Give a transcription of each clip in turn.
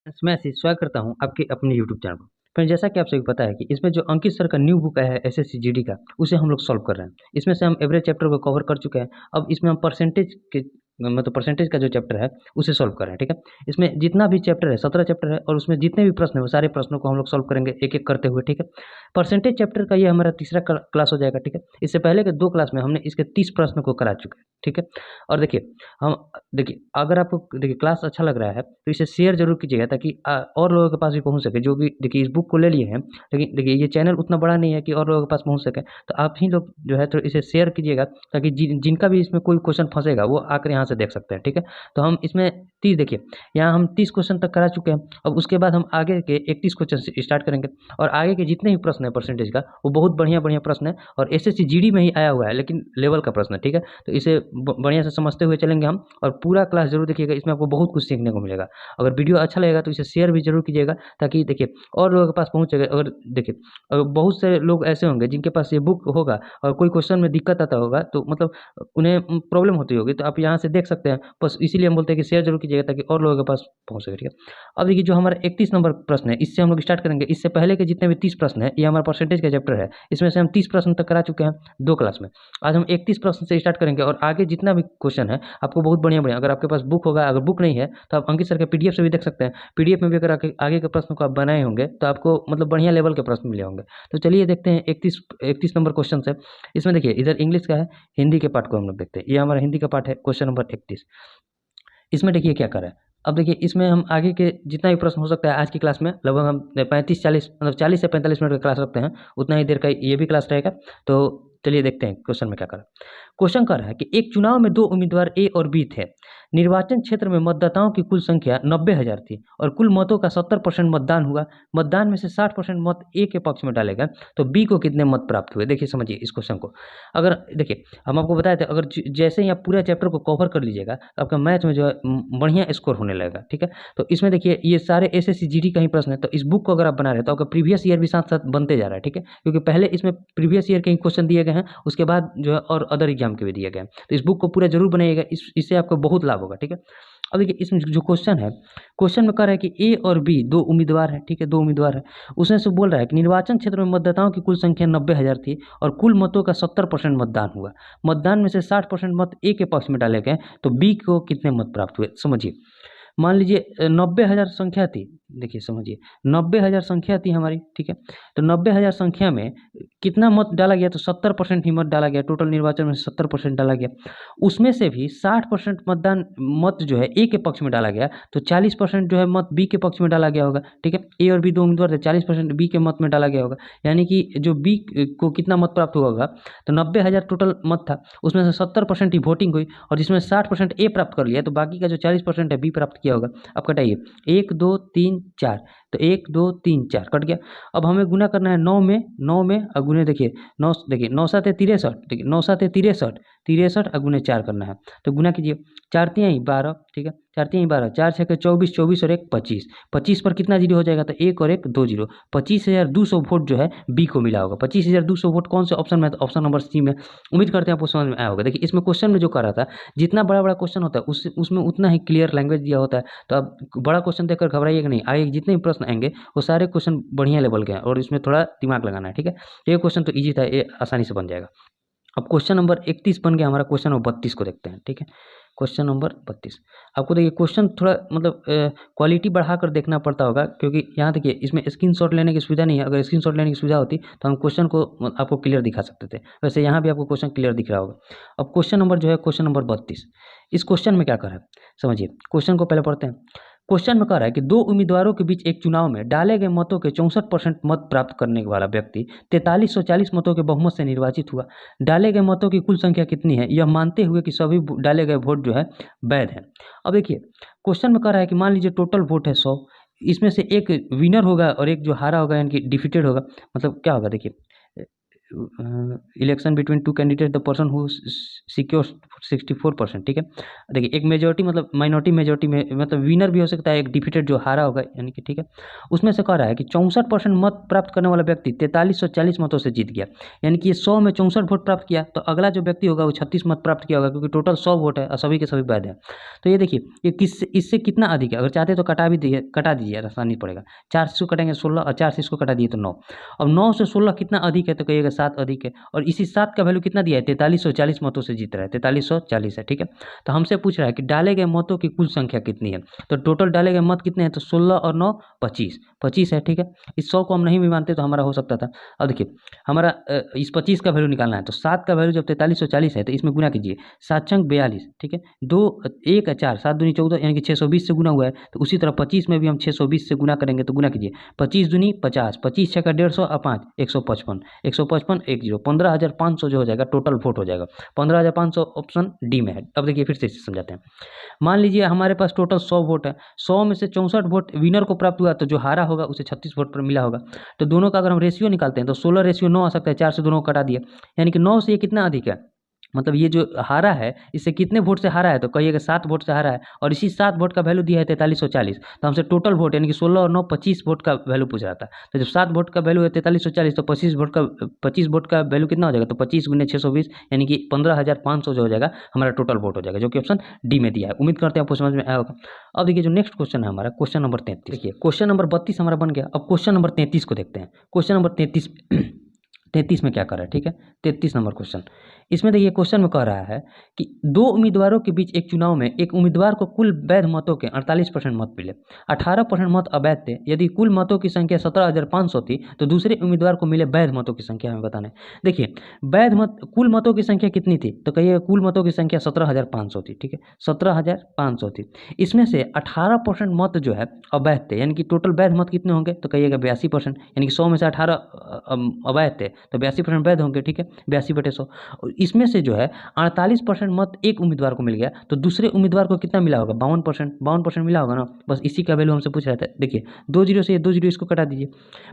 मैं आशीष स्वागत करता हूँ आपके अपने यूट्यूब चैनल पर। फ्रेंड, जैसा कि आप सभी को पता है कि इसमें जो अंकित सर का न्यू बुक आया है एसएससी जीडी का, उसे हम लोग सॉल्व कर रहे हैं। इसमें से हम एवरेज चैप्टर को कवर कर चुके हैं। अब इसमें हम परसेंटेज के मतलब परसेंटेज का जो चैप्टर है उसे सॉल्व कर रहे हैं। ठीक है, इसमें जितना भी चैप्टर है 17 चैप्टर है और उसमें जितने भी प्रश्न है वो सारे प्रश्नों को हम लोग सॉल्व करेंगे एक एक करते हुए। ठीक है, परसेंटेज चैप्टर का ये हमारा तीसरा क्लास हो जाएगा। ठीक है, इससे पहले के 2 क्लास में हमने इसके 30 प्रश्न को करा चुके हैं। ठीक है, और देखिए अगर आपको देखिए क्लास अच्छा लग रहा है तो इसे शेयर जरूर कीजिएगा ताकि और लोगों के पास भी पहुंच सके, जो भी देखिए इस बुक को ले लिए हैं। लेकिन देखिए ये चैनल उतना बड़ा नहीं है कि और लोगों के पास पहुंच सके, तो आप ही लोग जो है तो इसे शेयर कीजिएगा ताकि जिनका भी इसमें कोई क्वेश्चन फंसेगा वो आकर यहाँ से देख सकते हैं। ठीक है, तो हम इसमें 30 देखिए यहाँ हम 30 क्वेश्चन तक करा चुके हैं। अब उसके बाद हम आगे के 31 क्वेश्चन से स्टार्ट करेंगे और आगे के जितने भी प्रश्न है परसेंटेज का वो बहुत बढ़िया बढ़िया प्रश्न है और एसएससी जीडी में ही आया हुआ है लेकिन लेवल का प्रश्न है। ठीक है, तो इसे बढ़िया से समझते हुए चलेंगे हम और पूरा क्लास जरूर देखिएगा, इसमें आपको बहुत कुछ सीखने को मिलेगा। अगर वीडियो अच्छा लगेगा तो इसे शेयर भी जरूर कीजिएगा ताकि देखिए और लोगों के पास पहुंच सके। अगर देखिए अगर बहुत से लोग ऐसे होंगे जिनके पास ये बुक होगा और कोई क्वेश्चन में दिक्कत आता होगा तो मतलब उन्हें प्रॉब्लम होती होगी, तो आप यहाँ से देख सकते हैं। बस इसीलिए हम बोलते हैं कि शेयर जरूर कीजिएगा ताकि और लोगों के पास पहुंच सके। ठीक है, अब देखिए जो हमारा 31 नंबर प्रश्न है इससे हम लोग स्टार्ट करेंगे। इससे पहले के जितने भी 30 प्रश्न है ये हमारा परसेंटेज का चैप्टर है, इसमें से हम 30 प्रश्न तक करा चुके हैं 2 क्लास में। आज हम 31 प्रश्न से स्टार्ट करेंगे और आगे जितना भी क्वेश्चन है आपको बहुत बढ़िया बढ़िया, अगर आपके पास बुक होगा, अगर बुक नहीं है तो आप अंकित सर के पीडीएफ से भी देख सकते हैं। पीडीएफ में भी अगर आगे के प्रश्न को आप बनाए होंगे तो आपको मतलब बढ़िया लेवल के प्रश्न मिले होंगे। तो चलिए देखते हैं 31 नंबर क्वेश्चन है। इसमें देखिए इधर इंग्लिश का है, हिंदी के पार्ट को हम लोग देखते हैं। ये हमारा हिंदी का पार्ट है, क्वेश्चन नंबर 31। इसमें देखिए क्या करें। अब देखिए इसमें हम आगे के जितना भी प्रश्न हो सकता है आज की क्लास में लगभग हम 35-40 मतलब 40 से 45 मिनट का क्लास रखते हैं, उतना ही देर का ये भी क्लास रहेगा। तो चलिए देखते हैं क्वेश्चन में क्या करें। क्वेश्चन कर रहा है कि एक चुनाव में 2 उम्मीदवार ए और बी थे। निर्वाचन क्षेत्र में मतदाताओं की कुल संख्या 90,000 थी और कुल मतों का 70% मतदान हुआ। मतदान में से 60% मत ए के पक्ष में डाले गए, तो बी को कितने मत प्राप्त हुए। देखिए समझिए इस क्वेश्चन को। अगर देखिए हम आपको बताए थे, अगर जैसे ही आप पूरा चैप्टर को कवर कर लीजिएगा तो आपका मैथ में जो है बढ़िया स्कोर होने लगेगा। ठीक है, तो इसमें देखिए ये सारे एसएससी जीडी का ही प्रश्न है, तो इस बुक को अगर आप बना रहे हैं तो आपका प्रीवियस ईयर भी साथ साथ बनते जा रहा है। ठीक है, क्योंकि पहले इसमें प्रीवियस ईयर के ही क्वेश्चन दिए गए हैं, उसके बाद जो है और अदर एग्जाम के भी दिए गए हैं। तो इस बुक को पूरा जरूर बनाइएगा, इससे आपको बहुत लाभ होगा। ठीक है, अब देखिए इसमें जो क्वेश्चन है, क्वेश्चन में कह रहा है कि ए और बी 2 उम्मीदवार है। ठीक है, 2 उम्मीदवार है। उसमें से बोल रहा है कि निर्वाचन क्षेत्र में मतदाताओं की कुल संख्या 90,000 थी और कुल मतों का 70% मतदान हुआ। मतदान में से 60% मत ए के पक्ष में डाले गए, तो बी को कितने मत प्राप्त हुए। समझिए, मान लीजिए 90,000 संख्या थी। देखिए समझिए 90,000 संख्या थी हमारी। ठीक है, तो 90,000 संख्या में कितना मत डाला गया, तो 70% ही मत डाला गया। टोटल निर्वाचन में 70% डाला गया, उसमें से भी 60% मतदान मत जो है ए के पक्ष में डाला गया, तो 40% जो है मत बी के पक्ष में डाला गया होगा। ठीक है, ए और बी 2 उम्मीदवार थे, 40% बी के मत में डाला गया होगा, यानी कि जो बी को कितना मत प्राप्त हुआ होगा, तो 90,000 टोटल मत था, उसमें से 70% ही वोटिंग हुई और जिसमें 60% ए प्राप्त कर लिया, तो बाकी का जो 40% है बी प्राप्त किया होगा। अब कटाइए 1 2 3 4, तो 1 2 3 4 कट गया। अब हमें गुना करना है 9 में, 9 में और गुने देखिए 9, देखिए 9 7 63, देखिए 9 7 63, 63 और गुने 4 करना है। तो गुना कीजिए, 4 3 12। ठीक है, 4 3 12, 4 6 24, 24 और 1 25। 25 पर कितना जीरो हो जाएगा, तो 1 और 1 2 जीरो। 25,200 वोट जो है बी को मिला होगा। 25,200 वोट कौन से ऑप्शन में, तो ऑप्शन नंबर सी में। उम्मीद करते हैं आपको समझ में आया होगा। देखिए इसमें क्वेश्चन में जो कर रहा था, जितना बड़ा बड़ा क्वेश्चन होता है उसमें उतना ही क्लियर लैंग्वेज दिया होता है। तो अब बड़ा क्वेश्चन देखकर घबराइएगा नहीं, आगे जितने भी प्रश्न आएंगे वो सारे क्वेश्चन बढ़िया लेवल के हैं और इसमें थोड़ा दिमाग लगाना है। ठीक है, ये क्वेश्चन तो ईजी था, ये आसानी से बन जाएगा। अब क्वेश्चन नंबर 31 बन गया हमारा, क्वेश्चन नंबर 32 को देखते हैं। ठीक है, क्वेश्चन नंबर 32 आपको देखिए क्वेश्चन थोड़ा मतलब क्वालिटी बढ़ाकर देखना पड़ता होगा, क्योंकि यहाँ देखिए इसमें स्क्रीनशॉट लेने की सुविधा नहीं है। अगर स्क्रीनशॉट लेने की सुविधा होती तो हम क्वेश्चन को आपको क्लियर दिखा सकते थे, वैसे यहाँ भी आपको क्वेश्चन क्लियर दिख रहा होगा। अब क्वेश्चन नंबर जो है क्वेश्चन नंबर 32, इस क्वेश्चन में क्या कर रहा है समझिए। क्वेश्चन को पहले पढ़ते हैं। क्वेश्चन में कह रहा है कि 2 उम्मीदवारों के बीच एक चुनाव में डाले गए मतों के 64% मत प्राप्त करने वाला व्यक्ति 4340 मतों के बहुमत से निर्वाचित हुआ। डाले गए मतों की कुल संख्या कितनी है, यह मानते हुए कि सभी डाले गए वोट जो है वैध है। अब देखिए क्वेश्चन में कह रहा है कि मान लीजिए टोटल वोट है 100, इसमें से एक विनर होगा और एक जो हारा होगा यानी कि डिफीटेड होगा। मतलब क्या होगा देखिए, election between two candidate the person who secure 64%, ठीक है। देखिए एक मेजोरिटी मतलब माइनॉरिटी मेजोरिटी में मतलब विनर भी हो सकता है, एक डिफीटेड जो हारा होगा यानी कि, ठीक है। उसमें से कह रहा है कि 64% मत प्राप्त करने वाला व्यक्ति 4340 मतों से जीत गया, यानी कि ये 100 में 64 वोट प्राप्त किया, तो अगला जो व्यक्ति होगा वो 36 मत प्राप्त किया होगा, क्योंकि टोटल 100 वोट है और सभी के सभी वैध हैं। तो ये देखिए ये इससे कितना अधिक है, अगर चाहते तो कटा दीजिए, आसानी पड़ेगा। 4 से इसको कटेंगे 16 और 4 से इसको कटा दिए तो 9। अब 9 से 16 कितना अधिक है, तो कहिएगा 7 अधिक है, और इसी 7 का वैल्यू कितना दिया है, 4340 मतों से जीत रहा है, 4340 है, ठीक है। तो हमसे पूछ रहा है कि डाले गए मतों की कुल संख्या कितनी है, तो टोटल डाले गए मत कितने हैं, तो 16 और 9 25 है, ठीक है। इस 100 को हम नहीं भी मानते तो हमारा हो सकता था। अब देखिए हमारा इस 25 का वैल्यू निकालना है, तो 7 का वैल्यू जब 4340 है तो इसमें गुना कीजिए, 7 छंग 42, ठीक है। 2 1 4 7 दूनी 14, यानी कि 620 से गुना हुआ है। तो उसी तरह 25 में भी हम 620 से गुना करेंगे, तो गुना कीजिए, 25 दूनी 50, 25 छः का 150 और 5 155, 155 10 15,500 जो हो जाएगा टोटल वोट हो जाएगा। 15,500 ऑप्शन डी में है। अब देखिए फिर से इसे समझाते हैं। मान लीजिए हमारे पास टोटल 100 वोट है, 100 में से 64 वोट विनर को प्राप्त हुआ, तो जो हारा होगा उसे 36 वोट पर मिला होगा। तो दोनों का अगर हम रेशियो निकालते हैं तो 16:9 आ सकता है, 4 से दोनों को कटा दिए, यानी कि 9 से ये कितना अधिक है, मतलब ये जो हारा है इससे कितने वोट से हारा है, तो कहिएगा 7 वोट से हारा है, और इसी 7 वोट का वैल्यू दिया है 4340। तो हमसे टोटल वोट यानी कि 16 और 9 25 वोट का वैल्यू पूछ रहा था। तो जब 7 वोट का वैल्यू है 4340, तो 25 वोट का वैल्यू कितना हो जाएगा, तो 25 गुने 620 यानी कि 15,500 जो हो जाएगा हमारा टोटल वोट हो जाएगा, जो कि ऑप्शन डी में दिया है। उम्मीद करते हैं आपको समझ में आया होगा। अब देखिए जो नेक्स्ट क्वेश्चन है हमारा, क्वेश्चन नंबर 33। देखिए क्वेश्चन नंबर 32 हमारा बन गया। अब क्वेश्चन नंबर 33 को देखते हैं। क्वेश्चन नंबर 33 में क्या कर रहा है, ठीक है। 33 नंबर क्वेश्चन, इसमें देखिए क्वेश्चन में कह रहा है कि 2 उम्मीदवारों के बीच एक चुनाव में एक उम्मीदवार को कुल वैध मतों के 48% मत मिले, 18% मत अवैध थे। यदि कुल मतों की संख्या 17,500 थी तो दूसरे उम्मीदवार को मिले वैध मतों की संख्या हमें बताना है। देखिए वैध मत कुल मतों की संख्या कितनी थी, तो कहिए कुल मतों की संख्या 17,500 थी, ठीक है, 17,500 थी। इसमें से 18% मत जो है अवैध थे, यानी कि टोटल वैध मत कितने होंगे, तो कहिएगा 82%, यानी कि 100 में से 18 अवैध थे तो 82% वैध होंगे, ठीक है, 82/100। इसमें से जो है 48% मत एक उम्मीदवार को मिल गया, तो दूसरे उम्मीदवार को कितना मिला होगा, 52% मिला होगा ना। बस इसी का वैल्यू हमसे पूछ रहा था। देखिए 2 जीरो से 2 जीरो इसको कटा दीजिए,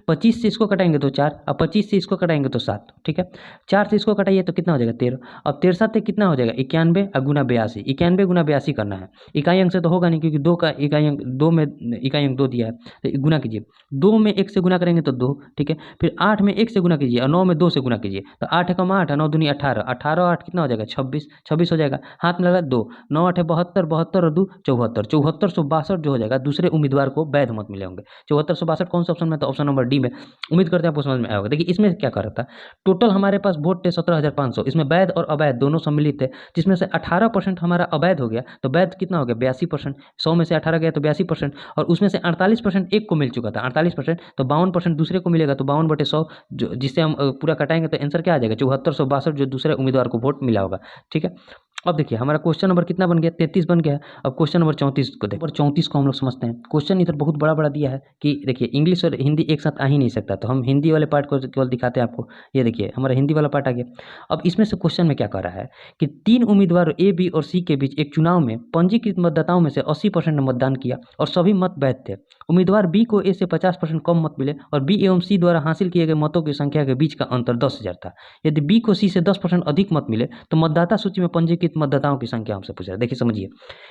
25 से इसको कटाएंगे तो 4, अब 25 से इसको कटाएंगे तो 7, ठीक है। 4 से इसको कटाइए तो कितना हो जाएगा 13, अब 13 7 कितना हो जाएगा 91 और गुना 82, 91 गुना 82 करना है। इकाई अंक से तो होगा नहीं, क्योंकि 2 का इकाई अंक 2 में इकाई अंक 2 दिया है, तो गुना कीजिए, 2 में 1 से गुना करेंगे तो 2, ठीक है। फिर 8 में 1 से गुना कीजिए और 9 में 2 से गुना कीजिए, तो 8 एकम 8 9 दूनी 18, 18 8 कितना हो जाएगा 26 हो जाएगा। हाथ में लगा 2, 9 8 72, 72 और 2 74, 7462 जो हो जाएगा दूसरे उम्मीदवार को वैध मत मिले होंगे। 7462 कौन सा ऑप्शन में, तो ऑप्शन नंबर डी में। उम्मीद करते हैं आपको समझ में आया होगा। देखिए इसमें क्या कर रहा था, टोटल हमारे पास वोट थे 17,500, इसमें वैध और अवैध दोनों सम्मिलित थे, जिसमें से 18% हमारा अवैध हो गया, तो वैध कितना हो गया 82%, 100 में से 18 गया तो 82%, और उसमें से 48% एक को मिल चुका था, 48%, तो 52% दूसरे को मिलेगा, तो 52/100 जो जिससे हम पूरा कटाएंगे तो आंसर क्या आ जाएगा 7462 जो दूसरे उम्मीदवार को वोट मिला होगा, ठीक है। अब देखिए हमारा क्वेश्चन नंबर कितना बन गया 33 बन गया। अब क्वेश्चन नंबर 34 को देखो, 34 को हम लोग समझते हैं। क्वेश्चन इधर बहुत बड़ा बड़ा दिया है कि देखिए इंग्लिश और हिंदी एक साथ आ ही नहीं सकता, तो हम हिंदी वाले पार्ट को केवल दिखाते हैं आपको। ये देखिए हमारा हिंदी वाला पार्ट आ गया। अब इसमें से क्वेश्चन में क्या कह रहा है कि 3 उम्मीदवार ए बी और सी के बीच एक चुनाव में पंजीकृत मतदाताओं में से 80% ने मतदान किया और सभी मत वैध थे। उम्मीदवार बी को ए से 50% कम मत मिले और बी एवं सी द्वारा हासिल किए गए मतों की संख्या के बीच का अंतर 10,000 था। यदि बी को सी से 10% अधिक मत मिले तो मतदाता सूची में पंजीकृत मतदाताओं की संख्या हमसे पूछ रहा है। देखिए समझिए,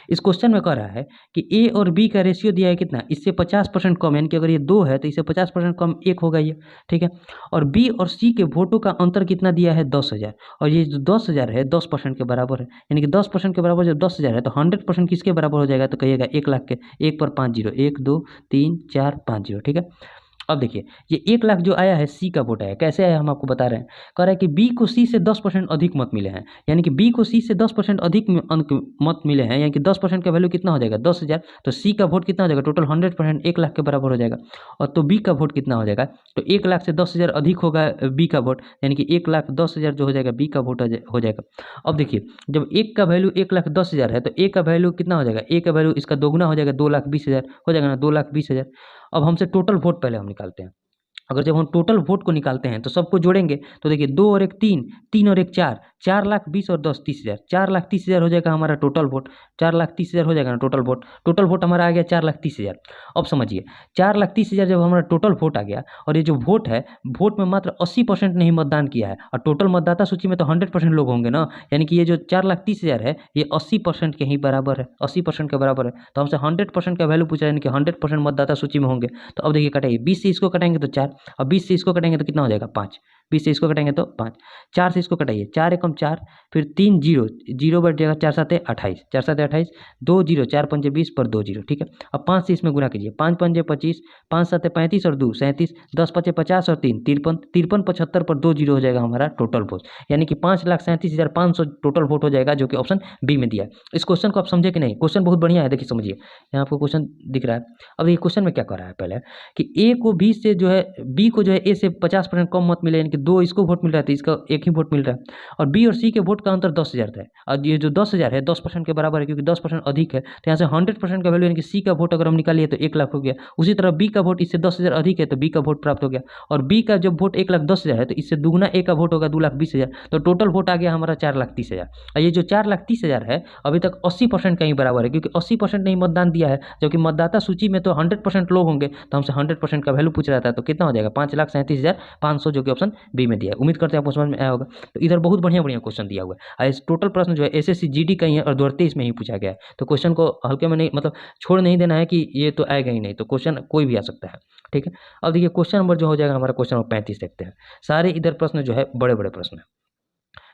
इस क्वेश्चन में कह रहा है कि ए और बी का रेशियो दिया है कितना, इससे 50% कम, यानी कि अगर ये 2 है तो इससे 50% कम 1 होगा ये, ठीक है। और बी और सी के वोटों का अंतर कितना दिया है 10,000, और ये जो 10,000 है 10% के बराबर है, यानी कि 10% के बराबर जब 10,000 है तो 100% किसके बराबर हो जाएगा, तो कहिएगा 1 लाख के। 1 पर 5 जीरो, 1 2 3 4 5 जीरो, ठीक है। अब देखिए ये 1 लाख जो आया है सी का वोट आया, कैसे आया हम आपको बता रहे हैं। कह रहा है कि बी को सी से 10% अधिक मत मिले हैं, यानी कि बी को सी से 10% अधिक अंक मत मिले हैं, यानी कि 10% का वैल्यू कितना हो जाएगा 10,000, तो सी का वोट कितना हो जाएगा टोटल 100% 1 लाख के बराबर हो जाएगा। और तो बी का वोट कितना हो जाएगा, तो 1 लाख से 10,000 अधिक होगा बी का वोट, यानी कि 1,10,000 जो हो जाएगा बी का वोट हो जाएगा। अब देखिए जब 1 का वैल्यू 1,10,000 है तो ए का वैल्यू कितना हो जाएगा, ए का वैल्यू इसका दोगुना हो जाएगा 2,20,000 हो जाएगा ना, 2,20,000। अब हमसे टोटल वोट पहले हम निकालते हैं। अगर जब हम टोटल वोट को निकालते हैं तो सबको जोड़ेंगे तो देखिए 2 और 1 3, 3 और 1 4, 4,20,000 और 10 30,000, 4,30,000 हो जाएगा हमारा टोटल वोट, 4,30,000 हो जाएगा ना टोटल वोट। टोटल वोट हमारा आ गया 4,30,000। अब समझिए 4,30,000 जब हमारा टोटल वोट आ गया, और ये जो वोट है, वोट में मात्र 80% ने ही मतदान किया है, और टोटल मतदाता सूची में तो 100% लोग होंगे ना, यानी कि ये जो 4,30,000 है ये 80% के ही बराबर है, 80% के बराबर है। तो हमसे 100% का वैल्यू पूछा, यानी कि 100% मतदाता सूची में होंगे। तो अब देखिए कटाइए, 20 से इसको कटाएंगे तो 4, और 20 से इसको कटाएंगे तो कितना हो जाएगा 5, 20 से इसको कटाएंगे तो 5, 4 से इसको कटाइए, 4 एकम 4, फिर 3 जीरो, जीरो बढ़ जाएगा, 4 7 28, 4 7 28, 2 जीरो, 4 पंजे 20 पर 2 जीरो, ठीक है। अब 5 से इसमें गुना कीजिए, 5 पंजे 25, 5 7 35 और 2 37, 10 पचे 50 और 3 53, 53 75 पर 2 जीरो हो जाएगा हमारा टोटल वोट, यानी कि 5,37,500 टोटल वोट हो जाएगा, जो कि ऑप्शन बी में दिया है। इस क्वेश्चन को आप समझे कि नहीं? क्वेश्चन बहुत बढ़िया है, देखिए समझिए, यहाँ आपको क्वेश्चन दिख रहा है। अब ये क्वेश्चन में क्या कर रहा है पहले, कि ए को बी से जो है, बी को जो है ए से 50% कम मत मिले, यानी कि 2 इसको वोट मिल रहा है तो इसका 1 ही वोट मिल रहा है, और बी और सी के वोट का अंतर 10,000 है, और ये जो 10,000 है 10% के बराबर है, क्योंकि 10% अधिक है, तो यहाँ से 100% का वैल्यू, यानी कि सी का वोट अगर हम निकालिए तो 1,00,000 हो गया। उसी तरह बी का वोट इससे 10,000 अधिक है, तो बी का वोट प्राप्त हो गया, और बी का जब वोट 1,10,000 है तो इससे दुगुना ए का वोट होगा 2,20,000, तो टोटल वोट आ गया हमारा 4,30,000। और ये जो 4,30,000 है अभी तक 80% का ही बराबर है, क्योंकि 80% ने ही मतदान दिया है, जबकि मतदाता सूची में तो 100% लोग होंगे, तो हमसे 100% का वैल्यू पूछ रहा था, तो कितना हो जाएगा 5,37,500, जो कि ऑप्शन बी में दिया है। उम्मीद करते हैं आपको समझ में आया होगा। तो इधर बहुत बढ़िया बढ़िया क्वेश्चन दिया हुआ है, इस टोटल प्रश्न जो है एसएससी जीडी का ही है, और 2023 में ही पूछा गया है, तो क्वेश्चन को हल्के में नहीं, मतलब छोड़ नहीं देना है कि ये तो आएगा ही नहीं, तो क्वेश्चन कोई भी आ सकता है, ठीक है। अब देखिए क्वेश्चन नंबर जो हो जाएगा हमारा, क्वेश्चन नंबर 35 देखते हैं। सारे इधर प्रश्न जो है बड़े बड़े प्रश्न है।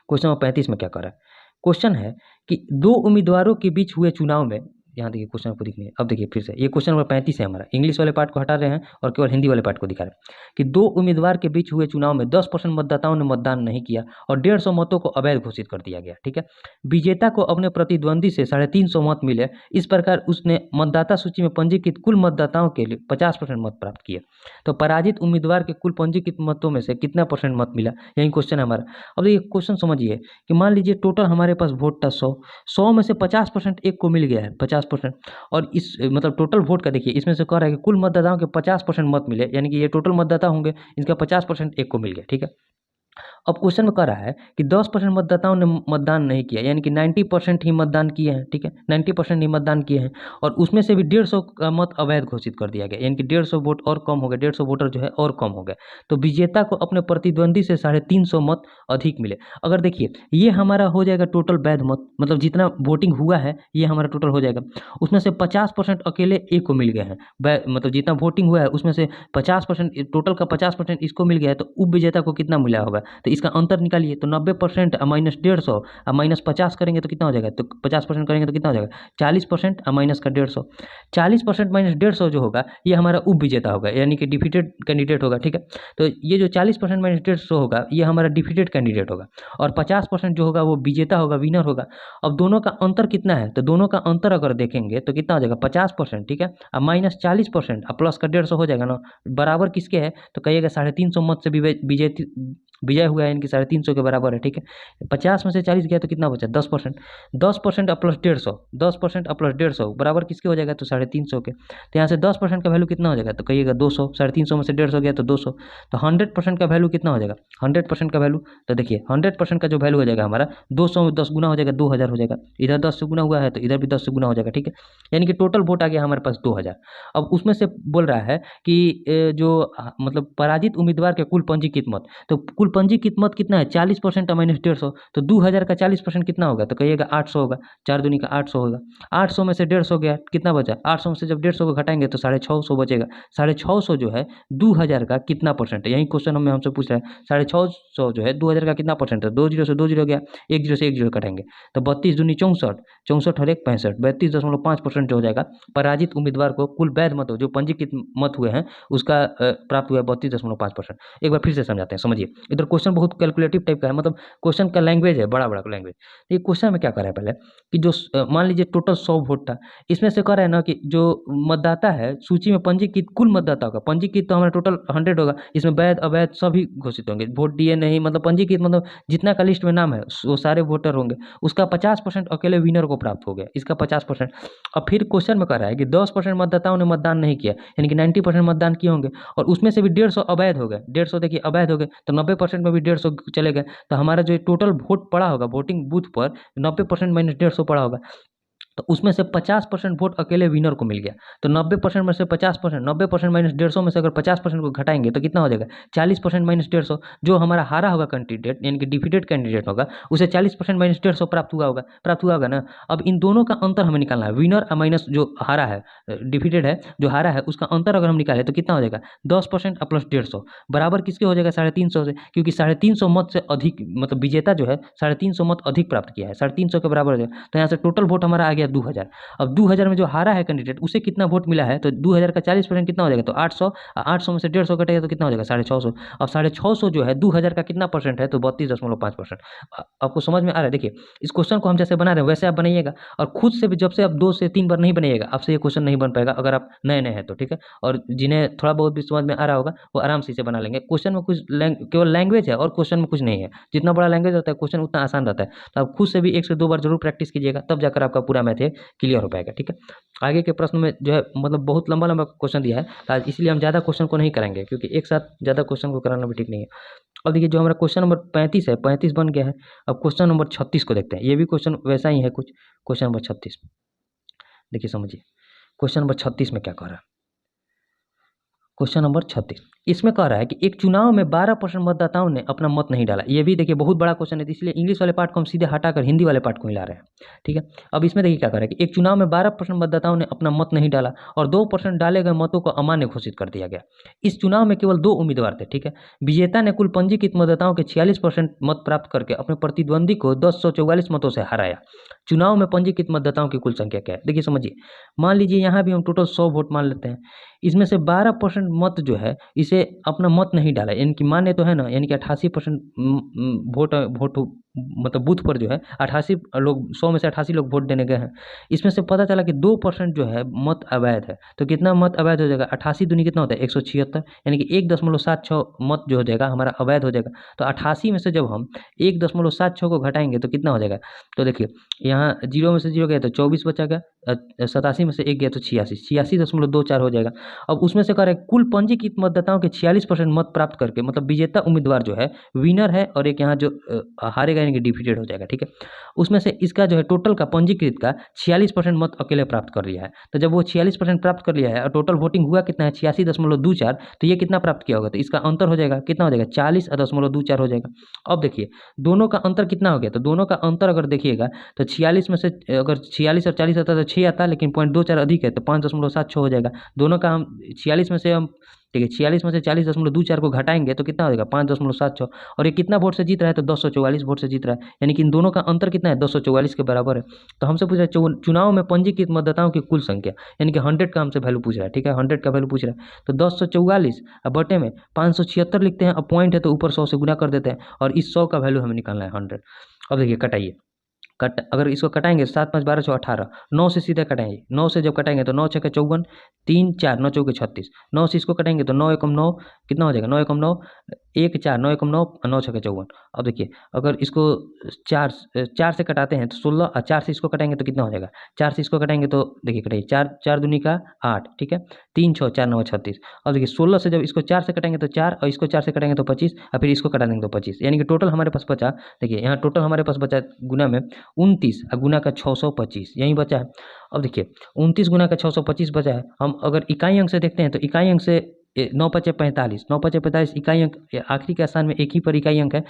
क्वेश्चन नंबर 35 में क्या कर रहा है, क्वेश्चन है कि 2 उम्मीदवारों के बीच हुए चुनाव में, यहाँ देखिए क्वेश्चन को देखिए, अब देखिए फिर से ये क्वेश्चन नंबर 35 है हमारा, इंग्लिश वाले पार्ट को हटा रहे हैं और केवल हिंदी वाले पार्ट को दिखा रहे हैं, कि 2 उम्मीदवार के बीच हुए चुनाव में 10% मतदाताओं ने मतदान नहीं किया और 150 मतों को अवैध घोषित कर दिया गया, ठीक है। विजेता को अपने प्रतिद्वंदी से 350 मत मिले, इस प्रकार उसने मतदाता सूची में पंजीकृत कुल मतदाताओं के लिए 50% मत प्राप्त किए। तो पराजित उम्मीदवार के कुल पंजीकृत मतों में से कितना परसेंट मत मिला, यही क्वेश्चन है हमारा। अब ये क्वेश्चन समझिए कि मान लीजिए टोटल हमारे पास वोट था 100 में से 50% एक को मिल गया है, 50%, और इस मतलब टोटल वोट का देखिए, इसमें से कह रहा है कि कुल मतदाताओं के 50% मत मिले, यानी कि ये टोटल मतदाता होंगे, इनका 50% एक को मिल गया, ठीक है। अब क्वेश्चन में कह रहा है कि 10% मतदाताओं ने मतदान नहीं किया, यानी कि 90% ही मतदान किए हैं, ठीक है, 90% ही मतदान किए हैं, और उसमें से भी 150 का मत अवैध घोषित कर दिया गया, यानी कि 150 वोट और कम हो गए, 150 वोटर जो है और कम हो गए। तो विजेता को अपने प्रतिद्वंदी से 350 मत अधिक मिले। अगर देखिए ये हमारा हो जाएगा टोटल वैध मत, मतलब जितना वोटिंग हुआ है ये हमारा टोटल हो जाएगा, उसमें से 50% अकेले एक को मिल गए हैं, मतलब जितना वोटिंग हुआ है उसमें से 50%, टोटल का 50% इसको मिल गया है, तो उपविजेता को कितना मिला होगा, तो इसका अंतर निकालिए, तो 90% माइनस 150 माइनस 50 करेंगे तो कितना हो जाएगा, तो 50% करेंगे तो कितना हो जाएगा 40% माइनस का 150, 40% माइनस 150 जो होगा ये हमारा उपविजेता होगा, यानी कि डिफीटेड कैंडिडेट होगा, ठीक है। तो ये जो 40% माइनस 150 होगा ये हमारा डिफीटेड कैंडिडेट होगा, और 50% जो होगा वो विजेता होगा, विनर होगा। अब दोनों का अंतर कितना है, तो दोनों का अंतर अगर देखेंगे तो कितना हो जाएगा 50%, ठीक है, अब माइनस 40% और प्लस का 150 हो जाएगा ना, बराबर किसके है, तो कहिएगा 350 मत से विजय हुआ है, इनकी 350 के बराबर है, ठीक है। 50 में से 40 गया तो कितना बचा 10%, 10% प्लस 150, 10% प्लस 150 बराबर किसके हो जाएगा, तो 350 के। तो यहाँ से 10% का वैल्यू कितना हो जाएगा, तो कहिएगा 200, 350 में से 150 गया तो 200, तो 100% का वैल्यू कितना हो जाएगा 100% का वैल्यू, तो देखिए 100% का जो वैल्यू हो जाएगा हमारा 200 में 10 गुना हो जाएगा 2000 हो जाएगा, इधर 10 से गुना हुआ है तो इधर भी 10 से गुना हो जाएगा, ठीक है, यानी कि टोटल वोट आ गया हमारे पास 2000। अब उसमें से बोल रहा है कि जो मतलब पराजित उम्मीदवार के कुल पंजीकृत मत, तो कुल पंजीकृत मत कितना है 40% माइनस 150, तो 2000 का 40% कितना होगा, तो कहिएगा 800 होगा, 4 दूनी का 800 होगा, 800 में से 150 गया कितना बचा, 800 में से जब 150 को घटाएंगे तो 650 बचेगा, 650 जो है 2000 का कितना परसेंट है, यही क्वेश्चन हमें हमसे पूछ रहा है, 650 जो है 2000 का कितना परसेंट है, 2 जीरो से 2 जीरो गया, 1 जीरो से 1 जीरो कटेंगे, तो 32 दूनी 64, 64 और 1 65, 32.5% जो हो जाएगा पराजित उम्मीदवार को कुल वैध मत जो पंजीकृत मत हुए हैं उसका प्राप्त हुआ 32.5%। एक बार फिर से समझाते हैं, समझिए, इधर क्वेश्चन बहुत कैलकुलेटिव टाइप का है, मतलब क्वेश्चन का लैंग्वेज है बड़ा बड़ा लैंग्वेज। ये क्वेश्चन में क्या कर रहा है पहले कि जो मान लीजिए टोटल 100 वोट था, इसमें से कह रहा है ना कि जो मतदाता है सूची में पंजीकृत कुल मतदाता होगा, पंजीकृत तो हमारा टोटल 100 होगा, इसमें वैध अवैध सभी घोषित होंगे, वोट दिए नहीं मतलब पंजीकृत मतलब जितना का लिस्ट में नाम है वो सारे वोटर होंगे, उसका 50% अकेले विनर को प्राप्त हो गया, इसका 50%। अब फिर क्वेश्चन में कह रहा है कि 10% मतदाताओं ने मतदान नहीं किया, यानी कि 90% मतदान किए होंगे, और उसमें से भी 150 अवैध हो गए, 150 देखिए अवैध हो गए, तो 90% 90% में भी 150 चले गए तो हमारा जो टोटल वोट पड़ा होगा वोटिंग बूथ पर 90% माइनस 150 पड़ा होगा, तो उसमें से 50% वोट अकेले विनर को मिल गया। तो 90% में से 50%, 90% माइनस 150 में से अगर 50% को घटाएंगे तो कितना हो जाएगा 40% माइनस 150। जो हमारा हारा होगा कैंडिडेट यानी कि डिफीटेड कैंडिडेट होगा उसे 40% माइनस 150 प्राप्त हुआ होगा ना। अब इन दोनों का अंतर हमें निकालना है, विनर और माइनस जो हारा है, डिफीटेड है जो हारा है, उसका अंतर अगर हम निकालें तो कितना हो जाएगा 10% प्लस 150 बराबर किसके हो जाएगा 350 से, क्योंकि 350 मत से अधिक मतलब विजेता जो है 350 मत अधिक प्राप्त किया है, 350 के बराबर हो जाएगा। तो यहाँ से टोटल वोट हमारा आ गया 2000। अब 2000 में जो हारा है कैंडिडेट उसे कितना वोट मिला है, तो 2000 का 40% कितना हो जाएगा तो 800, 800 में से 150 कटेगा तो कितना हो जाएगा 650। अब 650 जो है 2000 का कितना परसेंट है तो 32.5%। आपको समझ में आ रहा है। देखिए इस क्वेश्चन को हम जैसे बना रहे हैं वैसे आप बनाइएगा, और खुद से भी जब से आप 2 से 3 बार नहीं बनाइएगा आपसे ये क्वेश्चन नहीं बन पाएगा अगर आप नए नए हैं तो, ठीक है। और जिन्हें थोड़ा बहुत भी समझ में आ रहा होगा वो आराम से इसे बना लेंगे। क्वेश्चन में कुछ केवल लैंग्वेज है और क्वेश्चन में कुछ नहीं है, जितना बड़ा लैंग्वेज होता है क्वेश्चन उतना आसान रहता है। तो आप खुद से भी 1 से 2 बार जरूर प्रैक्टिस कीजिएगा तब जाकर आपका पूरा मैथ क्लियर हो पाएगा, ठीक है। आगे के प्रश्न में जो है मतलब बहुत लंबा लंबा क्वेश्चन दिया है, इसलिए हम ज़्यादा क्वेश्चन को नहीं कराएंगे क्योंकि एक साथ ज़्यादा क्वेश्चन को कराना भी ठीक नहीं है। अब देखिए जो हमारा क्वेश्चन नंबर 35 है, 35 बन गया है। अब क्वेश्चन नंबर 36 को देखते हैं, ये भी क्वेश्चन वैसा ही है कुछ। क्वेश्चन नंबर 36 देखिए समझिए, क्वेश्चन नंबर 36 में क्या कह रहा है। क्वेश्चन नंबर 36 इसमें कह रहा है कि एक चुनाव में 12% मतदाताओं ने अपना मत नहीं डाला। ये भी देखिए बहुत बड़ा क्वेश्चन है, इसलिए इंग्लिश वाले पार्ट को हम सीधे हटाकर हिंदी वाले पार्ट को ही ला रहे हैं, ठीक है। अब इसमें देखिए क्या कह रहा है कि एक चुनाव में 12% मतदाताओं ने अपना मत नहीं डाला और 2% डाले गए मतों को अमान्य घोषित कर दिया गया। इस चुनाव में केवल 2 उम्मीदवार थे, ठीक है। विजेता ने कुल पंजीकृत मतदाताओं के 46% मत प्राप्त करके अपने प्रतिद्वंदी को 1044 मतों से हराया। चुनाव में पंजीकृत मतदाताओं की कुल संख्या क्या है, देखिए समझिए। मान लीजिए यहाँ भी हम टोटल 100 वोट मान लेते हैं, इसमें से 12% मत जो है इसे अपना मत नहीं डाला, यानी कि मान्य तो है ना, यानी कि 88% वोट मतलब बूथ पर जो है 88 लोग, 100 में से 88 लोग वोट देने गए हैं। इसमें से पता चला कि 2% जो है मत अवैध है। तो कितना मत अवैध हो जाएगा, 88 दूनी कितना होता है 176, यानी कि 1.76 मत जो हो जाएगा हमारा अवैध हो जाएगा। तो 88 में से जब हम 1.76 को घटाएंगे तो कितना हो जाएगा, तो देखिए यहाँ 0 में से 0 गया तो 24 बचा गया, 87 में से 1 गया तो 86.24 हो जाएगा। अब उसमें से कह रहे कुल पंजीकृत मतदाताओं के 46% मत प्राप्त करके मतलब विजेता उम्मीदवार जो है विनर है, और एक यहाँ जो हारेगा यानी कि डिफीटेड हो जाएगा, ठीक है। उसमें से इसका जो है टोटल का पंजीकृत का 46% मत अकेले प्राप्त कर लिया है। तो जब वो 46% प्राप्त कर लिया है और टोटल वोटिंग हुआ कितना है 86.24, तो ये कितना प्राप्त किया होगा, तो इसका अंतर हो जाएगा कितना हो जाएगा 40.24 हो जाएगा। अब देखिए दोनों का अंतर कितना हो गया, तो दोनों का अंतर अगर देखिएगा तो 46 में से अगर 46 और 40 आता तो 6 आता, लेकिन 0.24 अधिक है तो 5.76 हो जाएगा। दोनों का हम 46 में से हम ठीक है 46 में से 40.24 को घटाएंगे तो कितना हो जाएगा 5.76, और ये कितना वोट से जीत रहा है तो 244 वोट से जीत रहा है, यानी कि इन दोनों का अंतर कितना है 244 के बराबर है। तो हमसे पूछ रहा है चुनाव में पंजीकृत मतदाताओं की कुल संख्या, यानी कि 100 का हमसे वैल्यू पूछ रहा है, ठीक है 100 का वैल्यू पूछ रहा है। तो 244 अब बटे में 576 लिखते हैं, अब पॉइंट है तो ऊपर 100 से गुना कर देते हैं, और इस 100 का वैल्यू हमें निकालना है 100। अब देखिए कटाइए, अगर इसको कटाएंगे 7 5 12 6 18, 9 से सीधे कटाएंगे, 9 से जब कटाएंगे तो 9 6 54, 3 4 9 चौके 36, 9 से इसको कटाएंगे तो 9 एकम 9 कितना हो जाएगा 9 एकम 9 1 4 9 एकम 9 9 6 54। अब देखिए अगर इसको 4 से कटाते हैं तो 16, और 4 से इसको कटाएंगे तो कितना हो जाएगा, 4 से इसको कटाएंगे तो देखिए कटाइए 4 4 दूनी का 8, ठीक है 3 6 4 9 36। अब देखिए 16 से जब इसको 4 से कटाएंगे तो 4, और इसको 4 से कटाएंगे तो 25, और फिर इसको कटा देंगे तो 25, यानी कि टोटल हमारे पास बचा, देखिए यहाँ टोटल हमारे पास बचा गुना में 29 और गुना का 625 यही बचा है। अब देखिए 29 गुना का 625 बचा है। हम अगर इकाई अंक से देखते हैं तो इकाई अंक से 9 पचे 45, 9 पचे 45 इकाई अंक आखिरी के स्थान में एक ही पर इकाई अंक है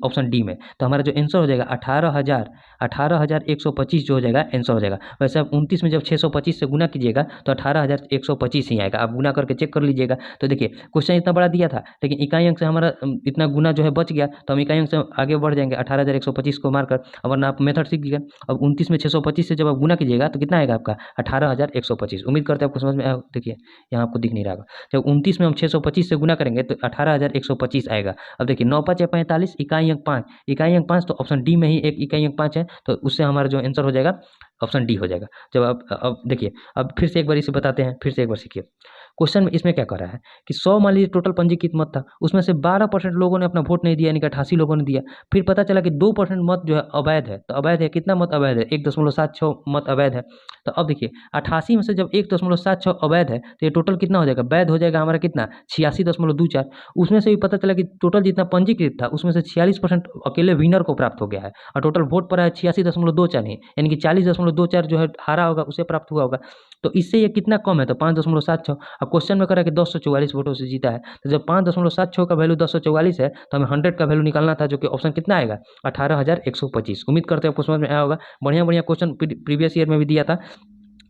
ऑप्शन डी में। तो हमारा जो आंसर हो जाएगा 18,125 जो हो जाएगा आंसर हो जाएगा। वैसे आप 29 में जब 625 से गुना कीजिएगा तो 18,125 ही आएगा, आप गुना करके चेक कर लीजिएगा। तो देखिए क्वेश्चन इतना बड़ा दिया था लेकिन इकाई अंक से हमारा इतना गुना जो है बच गया, तो हम इकाई अंक से आगे बढ़ जाएंगे 18,125 को मारकर, वरना आप मेथड सीख गए। अब 29 में 625 से जब आप गुना कीजिएगा तो कितना आएगा आपका 18,125। उम्मीद करते हैं आपको समझ में आया। देखिए यहाँ आपको दिख नहीं रहा, जब 29 में हम 625 से गुना करेंगे तो 18,125 आएगा। अब देखिए 9 5 45 इकाई अंक 5, इकाई अंक 5 तो ऑप्शन डी में ही एक इकाई अंक 5 है, तो उससे हमारा जो आंसर हो जाएगा ऑप्शन डी हो जाएगा। जब आप अब देखिए, अब फिर से एक बार इसे बताते हैं, फिर से एक बार सीखिए। क्वेश्चन में इसमें क्या कर रहा है कि 100 मान लीजिए टोटल पंजीकृत मत था, उसमें से 12% लोगों ने अपना वोट नहीं दिया, यानी कि 88 लोगों ने दिया। फिर पता चला कि 2% मत जो है अवैध है। तो अवैध है, कितना मत अवैध है? 1.76 मत अवैध है। तो अब देखिए 88 में से जब 1.76 अवैध है तो ये टोटल कितना हो जाएगा? वैध हो जाएगा हमारा कितना? 86.24। उसमें से भी पता चला कि टोटल जितना पंजीकृत था उसमें से 46% अकेले विनर को प्राप्त हो गया है, और टोटल वोट पड़ा है 86.24 नहीं, यानी कि 40.24 जो है हारा होगा उसे प्राप्त हुआ होगा। तो इससे ये कितना कम है? तो 5.76। अब क्वेश्चन में करा कि 1044 वोटों से जीता है, तो जब 5.76 का वैल्यू 1044 है तो हमें 100 का वैल्यू निकालना था, जो कि ऑप्शन कितना आएगा? 18,125। उम्मीद करते हैं आपको समझ में आया होगा। बढ़िया बढ़िया क्वेश्चन प्रीवियस ईयर में भी दिया था,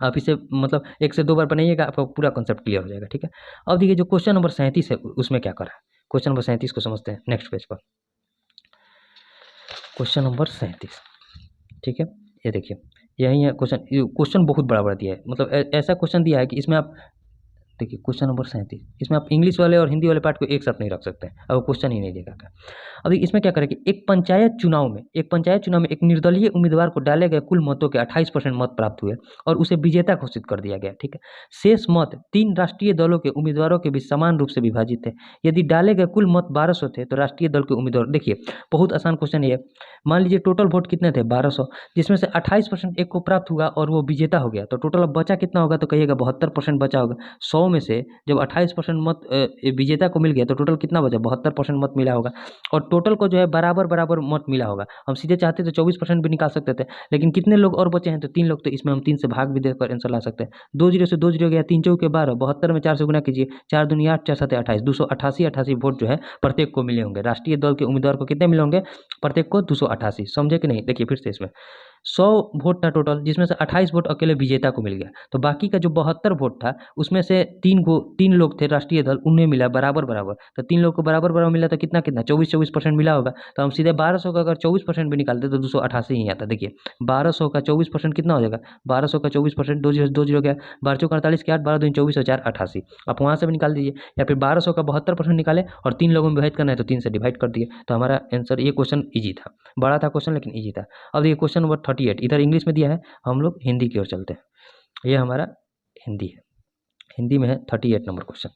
आप इसे मतलब 1 से 2 बार बनाइएगा, आपका पूरा कॉन्सेप्ट क्लियर हो जाएगा। ठीक है, अब देखिए जो क्वेश्चन नंबर 37 है उसमें क्या करा है। क्वेश्चन नंबर 37 को समझते हैं नेक्स्ट पेज पर। क्वेश्चन नंबर 37, ठीक है, ये देखिए यही है क्वेश्चन। क्वेश्चन बहुत बड़ा बड़ा दिया है, मतलब ऐसा क्वेश्चन दिया है कि इसमें आप देखिए क्वेश्चन नंबर 37, इसमें आप इंग्लिश वाले और हिंदी वाले पार्ट को एक साथ नहीं रख सकते हैं, अब क्वेश्चन ही नहीं देगा क्या। अभी इसमें क्या करें कि एक पंचायत चुनाव में एक निर्दलीय उम्मीदवार को डाले गए कुल मतों के 28% मत प्राप्त हुए और उसे विजेता घोषित कर दिया गया। ठीक है, शेष मत 3 राष्ट्रीय दलों के उम्मीदवारों के बीच समान रूप से विभाजित थे। यदि डाले गए कुल मत 1200 थे तो राष्ट्रीय दल के उम्मीदवार, देखिए बहुत आसान क्वेश्चन ये, मान लीजिए टोटल वोट कितने थे? 1200, जिसमें से 28% एक को प्राप्त हुआ और वो विजेता हो गया, तो टोटल अब बचा कितना होगा? तो कहिएगा 72% बचा होगा। 100 में से जब 28% मत विजेता को मिल गया तो टोटल कितना बचा? 72% मत मिला होगा, और टोटल को जो है बराबर बराबर मत मिला होगा। हम सीधे चाहते तो 24% भी निकाल सकते थे, लेकिन कितने लोग और बचे हैं? तो 3 लोग, तो इसमें हम 3 से भाग भी देकर आंसर ला सकते हैं। 2 जीरो से 2 जीरो गया, 3 चौके 12, 72 में 4 से गुना कीजिए, 4 दूनी 8, 4 7 28, 288 वोट जो है प्रत्येक को मिले होंगे। राष्ट्रीय दल के उम्मीदवार को कितने मिले होंगे? प्रत्येक को 288। समझे कि नहीं? देखिए फिर से, इसमें 100 वोट था टोटल, जिसमें से 28 वोट अकेले विजेता को मिल गया, तो बाकी का जो 72 वोट था उसमें से 3 लोग थे राष्ट्रीय दल, उन्हें मिला बराबर बराबर, तो 3 लोग को बराबर बराबर मिला, तो कितना कितना 24% मिला होगा। तो हम सीधे 1200 का अगर 24% भी निकालते तो 288 ही आता। देखिए 1200 का 24% कितना हो जाएगा? 1200 का 24%, 2 जीरो गया, 12 48 के 8, 12 दूनी 24 और 4 88। आप वहाँ से भी निकाल दीजिए, या फिर 1200 का 72% निकाले और 3 लोगों में विभाजित करना है तो 3 से डिवाइड कर दिए। तो हमारा आंसर, ये क्वेश्चन ईजी था, बड़ा था क्वेश्चन लेकिन ईजी था। अब देखिए क्वेश्चन नंबर 38, इधर इंग्लिश में दिया है, हम लोग हिंदी की ओर चलते हैं। ये हमारा हिंदी है, हिंदी में है 38 नंबर क्वेश्चन।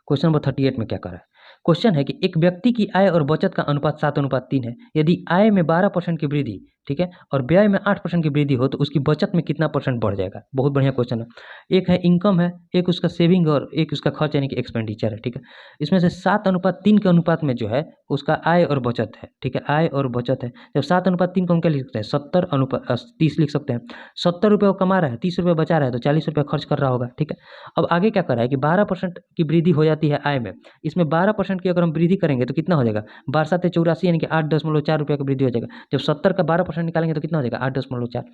क्वेश्चन नंबर 38 में क्या कर रहा है? क्वेश्चन है कि एक व्यक्ति की आय और बचत का अनुपात 7:3 है। यदि आय में 12% की वृद्धि, ठीक है, और व्यय में 8% की वृद्धि हो तो उसकी बचत में कितना परसेंट बढ़ जाएगा? बहुत बढ़िया क्वेश्चन है। एक है इनकम है, एक उसका सेविंग और एक उसका खर्च यानी कि एक्सपेंडिचर है। ठीक है, इसमें से 7:3 के अनुपात में जो है उसका आय और बचत है। ठीक है, आय और बचत है। जब 7:3 को हम क्या लिख सकते हैं? 70:30 लिख सकते हैं। 70 रुपये वो कमा रहा है, 30 रुपये बचा रहा है, तो 40 रुपये खर्च कर रहा होगा। ठीक है, अब आगे क्या कर रहा है कि 12% की वृद्धि हो जाती है आय में, इसमें 12% की अगर हम वृद्धि करेंगे तो कितना हो जाएगा? 12 7 84 यानी कि 8.4 रुपये की वृद्धि हो जाएगा। जब 70 का 12% निकालेंगे तो कितना हो जाएगा? 8.4।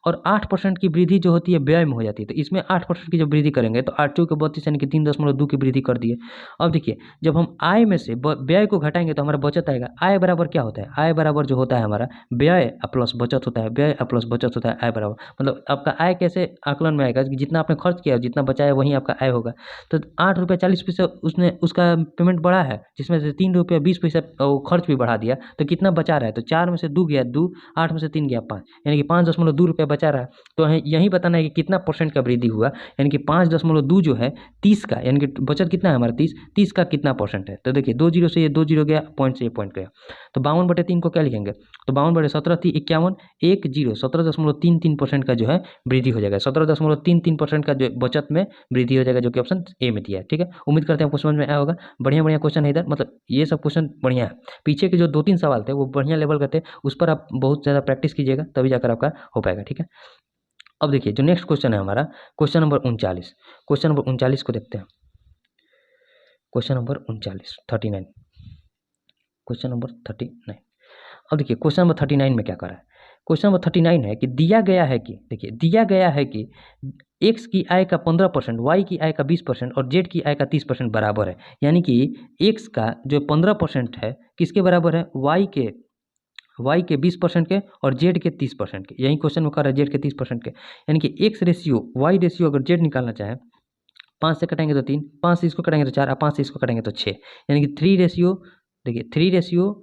और 8% की वृद्धि जो होती है व्यय में हो जाती है, तो इसमें 8% की जब वृद्धि करेंगे तो 8 चौके 32 यानी कि 3.2 की वृद्धि कर दिए। अब देखिए जब हम आय में से व्यय को घटाएंगे तो हमारा बचत आएगा। आय बराबर क्या होता है? आय बराबर जो होता है हमारा व्यय प्लस बचत होता है, व्यय प्लस बचत होता है आय बराबर। मतलब आपका आय कैसे आकलन में आएगा कि जितना आपने खर्च किया जितना बचाया वही आपका आय होगा। तो 8 रुपये 40 पैसे उसने उसका पेमेंट बढ़ा है, जिसमें से 3 रुपये 20 पैसा खर्च भी बढ़ा दिया, तो कितना बचा रहा है? तो 4 में से 2 गया 2, 8 में से 3 गया 5, यानी कि 5.2 रुपये बचा रहा है। तो यही बताना है कि कितना परसेंट का वृद्धि हुआ, यानी कि 5.2 जो है 30 का, यानी कि बचत कितना है हमारा? 30 का कितना परसेंट है? तो देखिए 2 जीरो से ये 2 जीरो गया, पॉइंट से ये पॉइंट गया, तो 52/3 को क्या लिखेंगे? तो 52/17 थी 51, 1 जीरो 17.33% का जो है वृद्धि हो जाएगा। 17.33% का जो बचत में वृद्धि हो जाएगा, जो कि ऑप्शन ए में दिया है। ठीक है, उम्मीद करते हैं आपको समझ में आया होगा। बढ़िया बढ़िया क्वेश्चन है इधर, मतलब ये सब क्वेश्चन बढ़िया है। पीछे के जो 2-3 सवाल थे वो बढ़िया लेवल का थे, उस पर आप बहुत ज़्यादा प्रैक्टिस कीजिएगा तभी जाकर आपका हो पाएगा। ठीक है, अब देखिए जो नेक्स्ट क्वेश्चन है हमारा, क्वेश्चन नंबर 39। क्वेश्चन नंबर 39 को देखते हैं। Question number 39 39, question number 39। अब देखिए क्वेश्चन नंबर 39 में क्या कर रहा है? क्वेश्चन नंबर 39 है कि दिया गया है कि, देखिए दिया गया है कि एक्स की आय का 15%, वाई की आय का 20% और जेड की आय का 30% बराबर है। यानी कि एक्स का जो 15% है किसके बराबर है? वाई के 20% के और जेड के 30% के। यही क्वेश्चन में कर रहा है, जेड के 30% के। यानी कि एक्स रेशियो वाई रेशियो अगर जेड निकालना चाहे, 5 से कटेंगे तो 3, 5 से इसको कटेंगे तो 4 और 5 से इसको कटेंगे तो 6, यानी कि 3 रेशियो, देखिए 3 रेशियो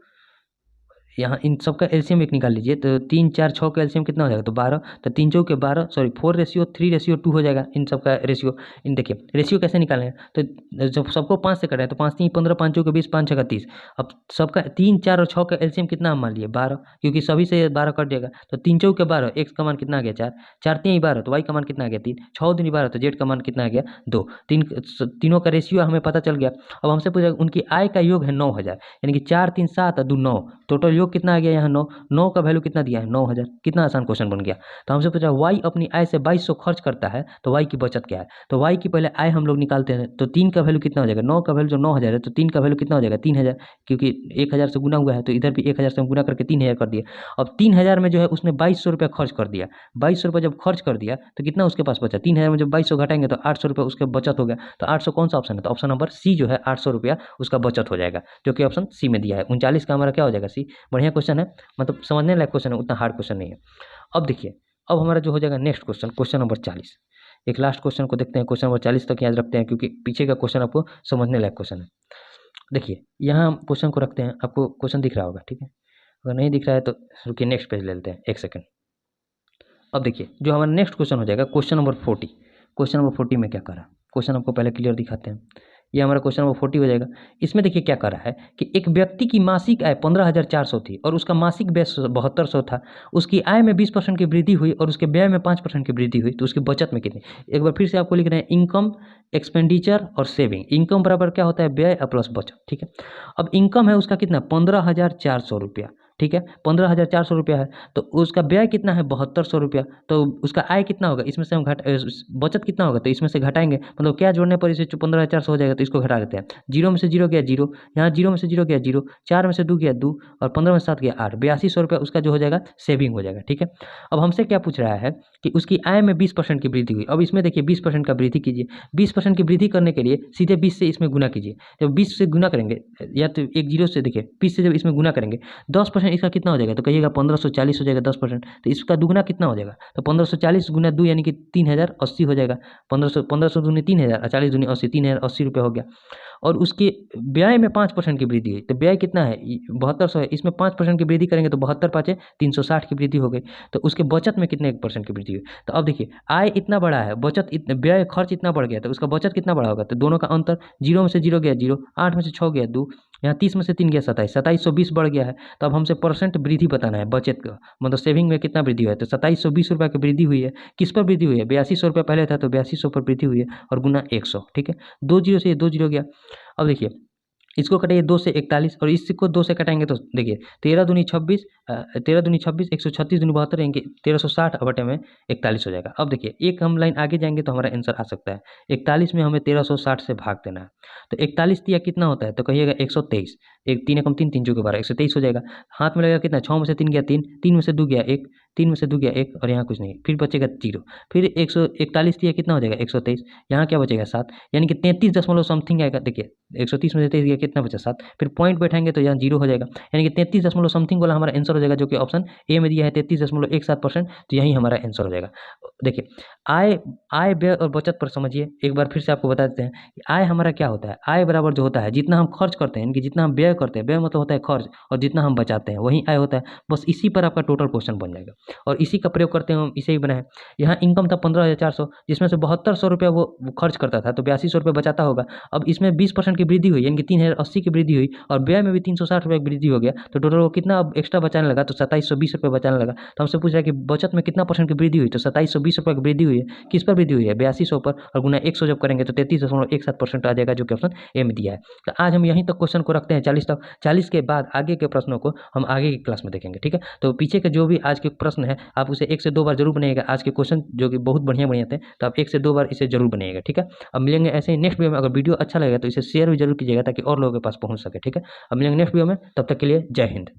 यहाँ इन सबका एलसीएम एक निकाल लीजिए, तो 3 4 6 का एलसीएम कितना हो जाएगा, तो 12, तो 3 चौक के 12, सॉरी 4:3:2 हो जाएगा इन सबका रेशियो। इन देखिए रेशियो कैसे निकालेंगे, तो जब सबको 5 से कटा है तो 5 3 15, 5 चौके 20, 5 6 30। अब सबका 3 4 और 6 का एलसीएम कितना हम मान लिए 12, क्योंकि सभी से 12 कट जाएगा, तो 3 चौक के 12, एक्स का मान कितना आ गया 4, 4 3 12, तो वाई का मान कितना आ गया 3, 6 दूनी 12, तो जेड का मान कितना आ गया 2। तीनों का रेशियो हमें पता चल गया। अब हमसे पूछा उनकी आय का योग है 9000, यानी कि 4 3 7 और 2 9, टोटल योग कितना आ गया यहाँ 9, 9 का वैल्यू कितना दिया है 9000। कितना आसान क्वेश्चन बन गया। तो हमसे पूछा वाई अपनी आय से 2200 खर्च करता है, तो वाई की बचत क्या है, तो वाई की पहले आय हम लोग निकालते हैं, तो 3 का वैल्यू कितना हो जाएगा, 9 का वैल्यू जो 9000 है, तो 3 का वैल्यू कितना हो जाएगा 3000, क्योंकि 1000 से गुना हुआ है, तो इधर भी 1000 से हम गुना करके 3000 कर दिया। अब 3000 में जो है उसने 2200 रुपया खर्च कर दिया, 2200 रुपया जब खर्च कर दिया तो कितना उसके पास बचा, 3000 में जब 2200 घटाएंगे तो 800 रुपया उसके बचत हो गया। तो 800 कौन सा ऑप्शन है, तो ऑप्शन नंबर सी जो है 800 रुपया उसका बचत हो जाएगा, जो कि ऑप्शन सी में दिया है। 39 का हमारा क्या हो जाएगा सी। बढ़िया क्वेश्चन है, मतलब समझने लायक क्वेश्चन है, उतना हार्ड क्वेश्चन नहीं है। अब देखिए अब हमारा जो हो जाएगा नेक्स्ट क्वेश्चन, क्वेश्चन नंबर 40। एक लास्ट क्वेश्चन को देखते हैं, क्वेश्चन नंबर 40 तक याद रखते हैं, क्योंकि पीछे का क्वेश्चन आपको समझने लायक क्वेश्चन है। देखिए यहाँ हम क्वेश्चन को रखते हैं, आपको क्वेश्चन दिख रहा होगा, ठीक है, अगर नहीं दिख रहा है तो रुकिए नेक्स्ट पेज ले लेते हैं, एक सेकंड। अब देखिए जो हमारा नेक्स्ट क्वेश्चन हो जाएगा क्वेश्चन नंबर 40। क्वेश्चन नंबर 40 में क्या करा, क्वेश्चन आपको पहले क्लियर दिखाते हैं। ये हमारा क्वेश्चन नंबर 40 हो जाएगा। इसमें देखिए क्या करा है कि एक व्यक्ति की मासिक आय 15,400 थी और उसका मासिक व्यय 7200 था। उसकी आय में 20% की वृद्धि हुई और उसके व्यय में 5% की वृद्धि हुई, तो उसकी बचत में कितनी। एक बार फिर से आपको लिख रहे हैं इनकम, एक्सपेंडिचर और सेविंग। इनकम बराबर क्या होता है व्यय प्लस बचत, ठीक है। अब इनकम है उसका कितना 15,400 रुपया, ठीक है, 15,400 रुपया है। तो उसका व्यय कितना है 7200 रुपया, तो उसका आय कितना होगा, इसमें से हम बचत कितना होगा, तो इसमें से घटाएंगे, मतलब क्या जोड़ने पर इसे 15,400 हो जाएगा, तो इसको घटा देते हैं। 0 में से 0 गया 0, यहाँ 0 में से 0 गया 0, 4 में से 2 गया 2 और 15 में से 7 गया 8, 8200 रुपया उसका जो हो जाएगा सेविंग हो जाएगा, ठीक है। अब हमसे क्या पूछ रहा है कि उसकी आय में 20% की वृद्धि हुई। अब इसमें देखिए 20% का वृद्धि कीजिए, 20% की वृद्धि करने के लिए सीधे 20 से इसमें गुना कीजिए। जब 20 से गुना करेंगे, या तो एक जीरो से देखिए 20 से जब इसमें गुना करेंगे 10% इसका कितना हो जाएगा, तो कहिएगा 1540 हो जाएगा 10%, तो इसका दुगुना कितना हो जाएगा, तो 1540 गुना 2 यानी कि 3080 हो जाएगा। 1500 दूनी 3000, 40 दूनी 80, 3080 रुपये हो गया। और उसके व्यय में 5% की वृद्धि हुई, तो व्यय कितना है 7200 है, इसमें 5% की वृद्धि करेंगे तो 72 5 360 की वृद्धि हो गई। तो उसके बचत में कितने % की वृद्धि हुई। तो अब देखिए आय इतना बड़ा है, बचत व्यय खर्च इतना बढ़ गया, तो उसका बचत कितना बड़ा होगा, तो दोनों का अंतर 0 में से 0 गया 0, 8 में से 6 गया 2, यहाँ 30 में से 3 गया 27, 2720 बढ़ गया है। तो अब हमसे परसेंट वृद्धि बताना है बचत का, मतलब सेविंग में कितना वृद्धि हुआ है, तो 2720 रुपये की वृद्धि हुई है। किस पर वृद्धि हुई है, 8200 रुपये पहले था तो 8200 पर वृद्धि हुई है और गुना 100, ठीक है। 2 जीरो से 2 जीरो गया। अब देखिए इसको कटाइए 2 से 41 और इसको 2 से कटाएंगे तो देखिए 13 दूनी 26, 13 दूनी 26, 136 दूनी 72 यानी कि 1360 बटे में 41 हो जाएगा। अब देखिए एक हम लाइन आगे जाएंगे तो हमारा आंसर आ सकता है 41 में हमें 1360 से भाग देना है, तो 41 दिया कितना होता है, तो कहिएगा 123, एक 3 एकम 3, 3 चौके 12, 123 हो जाएगा। हाथ में लगेगा कितना 6 में से 3 गया 3, 3 में से 2 गया 1, 3 में से 2 गया 1 और यहाँ कुछ नहीं, फिर बचेगा 0, फिर 141 दिया कितना हो जाएगा 123, यहाँ क्या बचेगा 7, यानी कि 33 दशमलव समथिंग आएगा। देखिए 130 में से 23 गया कितना बचा 7, फिर पॉइंट बैठाएंगे तो यहाँ 0 हो जाएगा, यानी कि 33 दशमलव समथिंग वाला हमारा आंसर हो जाएगा, जो कि ऑप्शन ए में दिया है 33.17%, तो यही हमारा आंसर हो जाएगा। देखिए आय व्यय और बचत पर समझिए, एक बार फिर से आपको बता देते हैं कि आय हमारा क्या होता है, आय बराबर जो होता है जितना हम खर्च करते हैं, यानी कि जितना हम व्यय करते हैं, व्यय मतलब होता है खर्च, और जितना हम बचाते हैं वही आय होता है। बस इसी पर आपका टोटल क्वेश्चन बन जाएगा और इसी का प्रयोग करते हैं हम, इसे ही बनाए। यहाँ इनकम था 15,400, जिसमें से 7200 रुपया वो खर्च करता था, तो 8200 रुपये बचाता होगा। अब इसमें 20% की वृद्धि हुई, यानी कि 3080 की वृद्धि हुई और व्यय में भी 360 रुपये की वृद्धि हो गया, तो टोटल वो कितना अब एक्स्ट्रा बचाने लगा, तो 2720 रुपये बचाने लगा। तो हमसे पूछ रहा है कि बचत में कितना % की वृद्धि हुई, तो 2720 रुपये की वृद्धि हुई है। किस पर वृद्धि हुई है 8200 पर, और गुना 100 जब करेंगे तो 33.17% आ जाएगा, जो कि ऑप्शन ए में दिया है। तो आज हम यहीं तक क्वेश्चन को रखते हैं 40 तक। 40 के बाद आगे के प्रश्नों को हम आगे की क्लास में देखेंगे, ठीक है। तो पीछे के जो भी आज के प्रश्न है आप उसे 1 से 2 बार जरूर बनाइएगा। आज के क्वेश्चन जो कि बहुत बढ़िया थे, तो आप 1 से 2 बार इसे जरूर बनाइएगा, ठीक है। अब मिलेंगे ऐसे ही नेक्स्ट वीडियो में। अगर वीडियो अच्छा लगेगा तो इसे शेयर भी जरूर कीजिएगा ताकि और लोगों के पास पहुंच सके, ठीक है। अब मिलेंगे नेक्स्ट वीडियो में, तब तक के लिए जय हिंद।